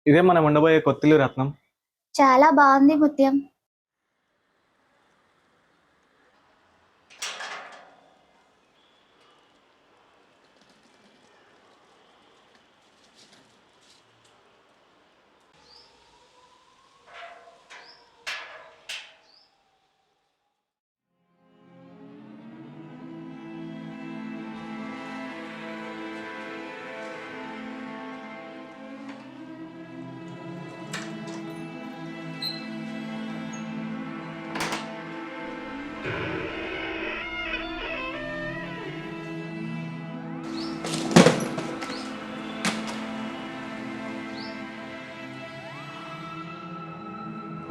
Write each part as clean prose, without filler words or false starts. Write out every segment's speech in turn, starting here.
ఇదే మనం ఉండబోయే కొత్తిల్లు రత్నం. చాలా బాగుంది ముత్యం.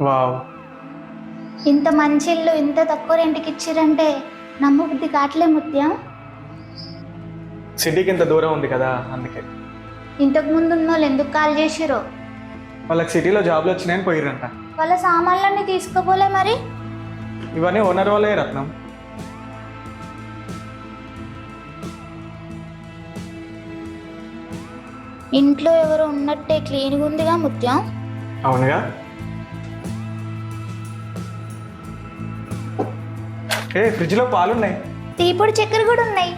వావ్, ఇంత మంచి ఇల్లు ఇంత తక్కువ రెంట్కి ఇచ్చిరంటే నమ్మబుద్ధి కావట్లే ముత్యం. సిటీకి ఇంత దూరం ఉంది కదా, అందుకే. ఇంతకు ముందు ఉన్న వాళ్ళు ఎందుకు కాల్ చేసిరో. వాళ్ళకి సిటీలో జాబ్లు వచ్చినాయని పోయిరంట. వాళ్ళ సామాన్లన్నీ తీసుకోపోలే మరి. ఇవన్నీ ఓనర్ వాళ్ళే రత్నం. ఇంట్లో ఎవరు ఉన్నట్టే క్లీన్గా ఉందిగా ముత్యం. అవునుగా. ఫ్రిడ్జ్లో పాలున్నాయి. తీపొడి చక్కెర కూడా ఉన్నాయి.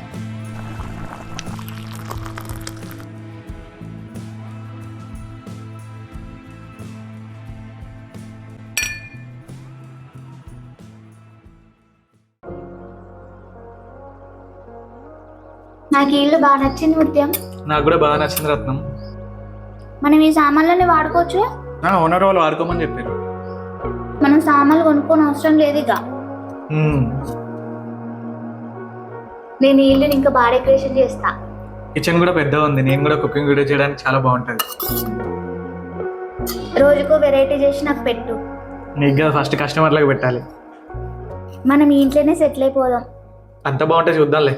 నాకు ఈ ఇల్లు బాగా నచ్చింది ముత్యం. నాకు కూడా బాగా నచ్చింది రత్నం. మనం ఈ సామాన్లన్నీ వాడుకోవచ్చు. ఓనర్ వాళ్ళు వాడుకోమని చెప్పారు. మనం సామాన్లు కొనుక్కోని అవసరం లేదు ఇక. నేను ఈ ఇల్లుని ఇంకా బాగా డెకరేషన్ చేస్తా. కిచెన్ కూడా పెద్దగా ఉంది. నేను కూడా కుకింగ్ వీడియో చేయడానికి చాలా బాగుంటుంది. రోజుకో వెరైటీ చేసి నాకు పెట్టు. నీకు ఫస్ట్ కస్టమర్లకు పెట్టాలి. మనం ఈ ఇంట్లోనే సెటిల్ అయిపోదాం. అంత బాగుంటే చూద్దాంలే.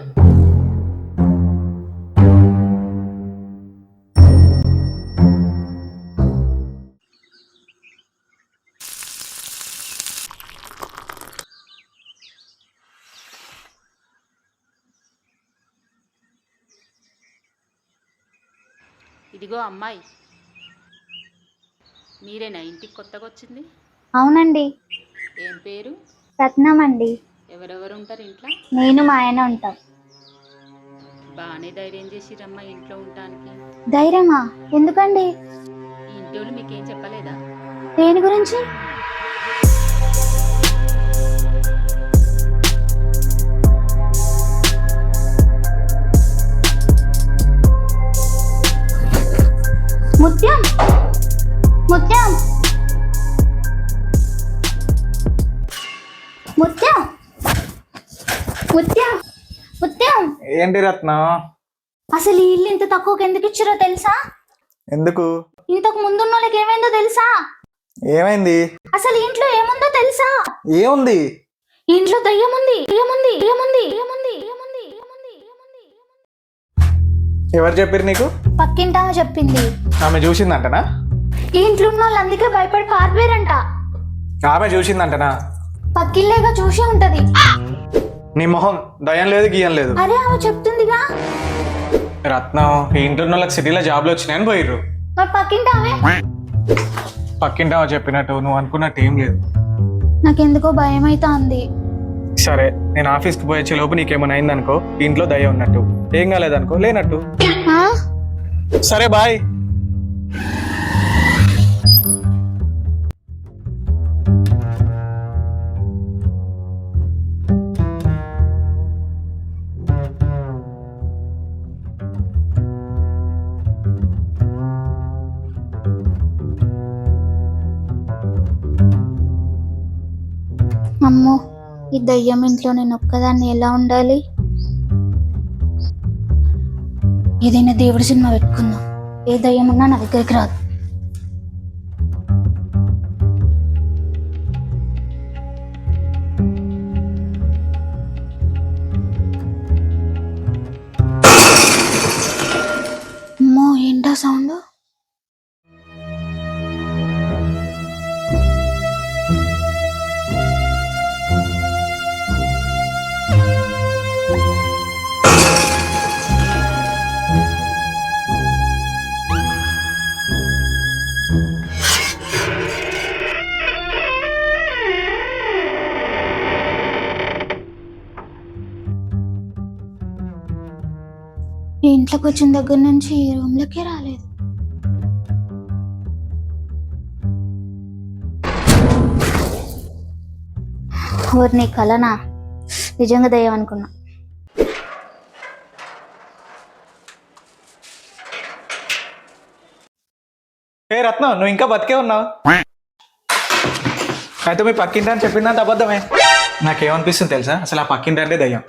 ఇదిగో అమ్మాయి, మీరేనా ఇంటికి కొత్తగా వచ్చింది? అవునండి. ఏం పేరు? రత్నం అండి. ఎవరెవరు ఉంటారు ఇంట్లో? నేను మా ఆయన ఉంటాం. బాగానే ధైర్యం చేసిరమ్మా ఇంట్లో ఉండటానికి. ధైర్యమా? ఎందుకండి? ఈ ఇంటి వాళ్ళు మీకేం చెప్పలేదా? దేని గురించి? ముత్యం, ముత్యం, ముత్యం, ముత్యం, ముత్యం. ఏంటి రత్నం? అసలు ఈ ఇల్లు ఇంత తక్కువకి ఎందుకు ఇచ్చారో తెలుసా? ఎందుకు? ఇంతకు ముందున్న వాళ్ళకి ఏమైందో తెలుసా? ఏమైంది? అసలు ఇంట్లో ఏముందో తెలుసా? ఏముంది? ఇంట్లో దయ్యం ఉంది. ఏముంది? ఏముంది? ఏముంది? ఏముంది? ఏముంది? ఏముంది? ఎవరు చెప్పారు నీకు? పక్కింటామో చెప్పింది. ఆమె చూసిందంటనా? ఈ ఇంట్లో ఉన్న వాళ్ళు అందుకే భయపడి పారిపోయారంట. ఆమె చూసిందంటనా? పక్కిల్లేగా చూసే ఉంటది. నీ మొహం దయం లేదు, గీయం లేదు. అరే ఆమె చెప్తుందిగా. రత్నం, ఈ ఇంట్లో ఉన్న వాళ్ళకి సిటీలో జాబ్లు వచ్చినాయని పోయిర్రు. మరి పక్కింటామే. పక్కింటామో చెప్పినట్టు నువ్వు అనుకున్నట్టు ఏం లేదు. నాకెందుకో భయం అవుతుంది. సరే, నేను ఆఫీస్కి పోయొచ్చే లోపు నీకేమైనా అయిందనుకో, ఇంట్లో దయ ఉన్నట్టు. ఏం కాలేదనుకో, లేనట్టు. సరే బాయ్. అమ్మో, ఈ దయ్యం ఇంట్లో నేను ఒక్కదాన్ని ఎలా ఉండాలి? ఏదైనా దేవుడి సినిమా పెట్టుకుందాం. ఏ దయ్యం ఉన్నా నా దగ్గరికి రాదు. అమ్మో, ఏంటా సౌండ్? ఇంట్లోకి వచ్చిన దగ్గర నుంచి ఈ రూమ్లోకే రాలేదు. ఊరిని కలనా నిజంగా దయ్యం అనుకున్నా. ఏ రత్నం, నువ్వు ఇంకా బతికే ఉన్నావు? అయితే మీ పక్కింటి అని చెప్పిందంత అబద్ధమే. నాకేమనిపిస్తుంది తెలుసా, అసలు ఆ పక్కింటి అంటే దయ్యం.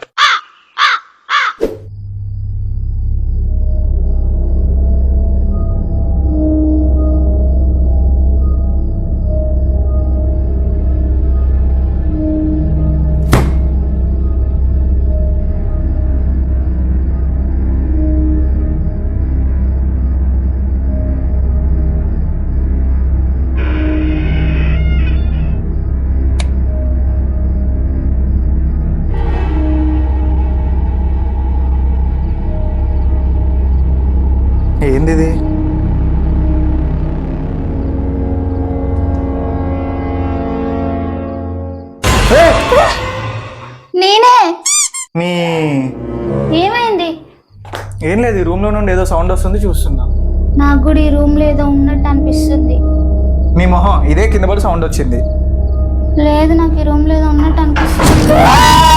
ఏంది ఇది? నేనే. నీ ఏమైంది? ఏం లేదు, ఈ రూమ్ లో నుండి ఏదో సౌండ్ వస్తుంది, చూస్తున్నా. నాకు కూడా ఈ రూమ్ లో ఏదో ఉన్నట్టు అనిపిస్తుంది. నీ మొహం ఇదే, కింద పడి సౌండ్ వచ్చింది. లేదు, నాకు ఈ రూమ్ లో ఏదో ఉన్నట్టు అనిపిస్తుంది.